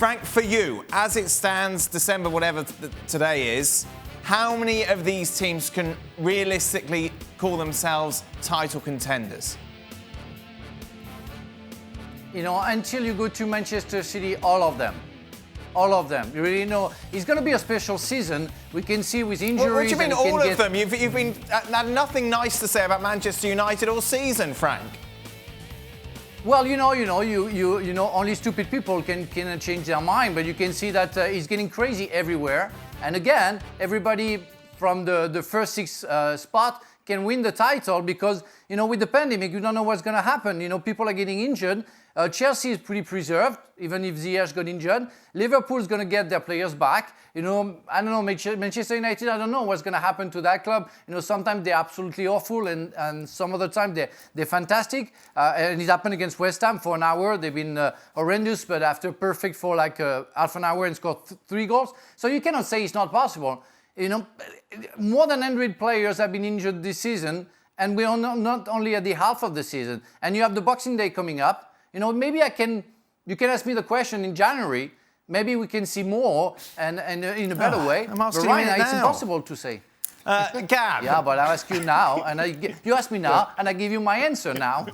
Frank, for you, as it stands, December, whatever today is, how many of these teams can realistically call themselves title contenders? You know, until you go to Manchester City, all of them. All of them. You really know it's going to be a special season. We can see with injuries. What do you mean all of them? You've been had nothing nice to say about Manchester United all season, Frank. Well, you know, only stupid people can change their mind, but you can see that it's getting crazy everywhere. And again, everybody from the first six spot can win the title because, you know, with the pandemic, you don't know what's going to happen. You know, people are getting injured. Chelsea is pretty preserved, even if Ziyech got injured. Liverpool's going to get their players back. You know, I don't know, Manchester United, I don't know what's going to happen to that club. You know, sometimes they're absolutely awful and some other time they're fantastic. And it happened against West Ham for an hour. They've been horrendous, but after perfect for like half an hour and scored 3 goals. So you cannot say it's not possible. You know, more than 100 players have been injured this season, and we are not only at the half of the season. And you have the Boxing Day coming up. You know, maybe you can ask me the question in January. Maybe we can see more and in a better way. But right now, it's impossible to say. Gab. Yeah, but I'll ask you now, and you ask me now, and I give you my answer now.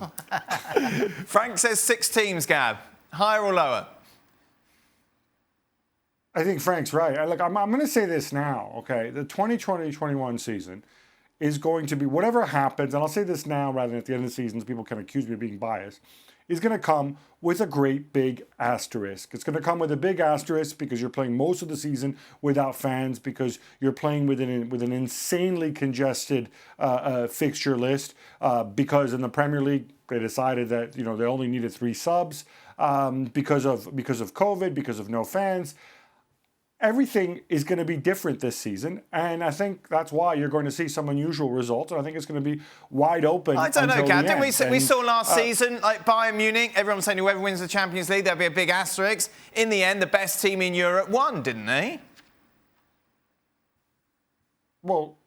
Frank says 6 teams, Gab. Higher or lower? I think Frank's right. Look, I'm going to say this now, okay? The 2020-21 season is going to be, whatever happens, and I'll say this now rather than at the end of the season, so people can accuse me of being biased, is going to come with a great big asterisk. It's going to come with a big asterisk because you're playing most of the season without fans, because you're playing with an insanely congested fixture list, because in the Premier League they decided that, you know, they only needed 3 subs because of COVID, because of no fans. Everything is going to be different this season, and I think that's why you're going to see some unusual results, and I think it's going to be wide open. I don't know, Gab. Didn't we saw last season, like Bayern Munich, everyone was saying whoever wins the Champions League, there'll be a big asterisk. In the end, the best team in Europe won, didn't they? Well,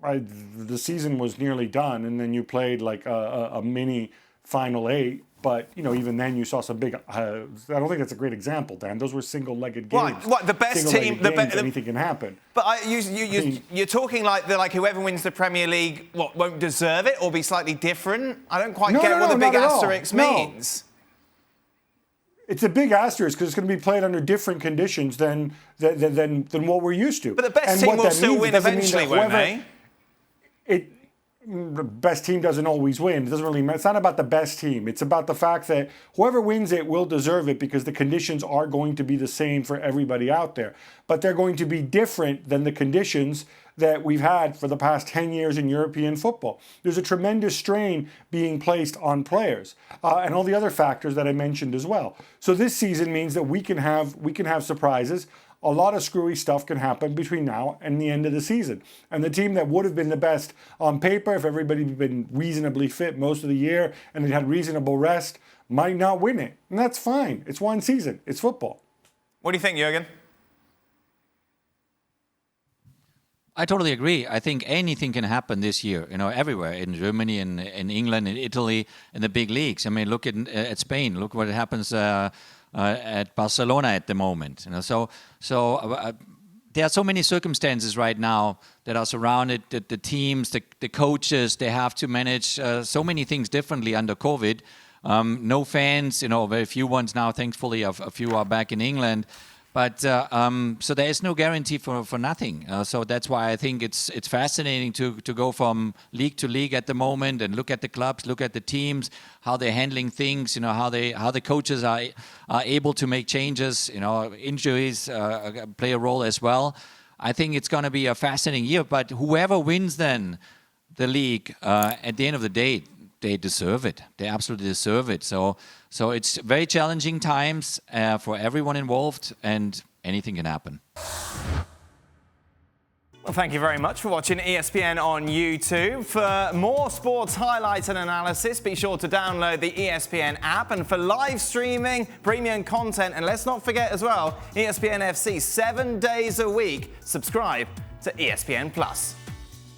the season was nearly done, and then you played like a mini Final 8. But, you know, even then you saw some big... I don't think that's a great example, Dan. Those were single-legged games. What the best team... anything can happen. But you're talking like whoever wins the Premier League, won't deserve it or be slightly different? I don't quite get what the big asterisk means. It's a big asterisk because it's going to be played under different conditions than what we're used to. But the best team will still win eventually, won't they? The best team doesn't always win. It doesn't really matter. It's not about the best team. It's about the fact that whoever wins it will deserve it because the conditions are going to be the same for everybody out there. But they're going to be different than the conditions that we've had for the past 10 years in European football. There's a tremendous strain being placed on players and all the other factors that I mentioned as well. So this season means that we can have surprises. A lot of screwy stuff can happen between now and the end of the season. And the team that would have been the best on paper, if everybody had been reasonably fit most of the year and they had reasonable rest, might not win it. And that's fine. It's one season. It's football. What do you think, Jurgen? I totally agree. I think anything can happen this year, you know, everywhere, in Germany, in England, in Italy, in the big leagues. I mean, look at Spain. Look what happens at Barcelona at the moment. You know, so there are so many circumstances right now that are surrounded the teams, the coaches. They have to manage so many things differently under COVID. No fans, you know, very few ones now. Thankfully, a few are back in England. But so there is no guarantee for nothing. So that's why I think it's fascinating to go from league to league at the moment and look at the clubs, look at the teams, how they're handling things. You know, how the coaches are able to make changes. You know, injuries play a role as well. I think it's going to be a fascinating year. But whoever wins then the league at the end of the day, they deserve it. They absolutely deserve it. So it's very challenging times for everyone involved, and anything can happen. Well, thank you very much for watching ESPN on YouTube. For more sports highlights and analysis, be sure to download the ESPN app. And for live streaming, premium content, and let's not forget as well, ESPN FC 7 days a week. Subscribe to ESPN+.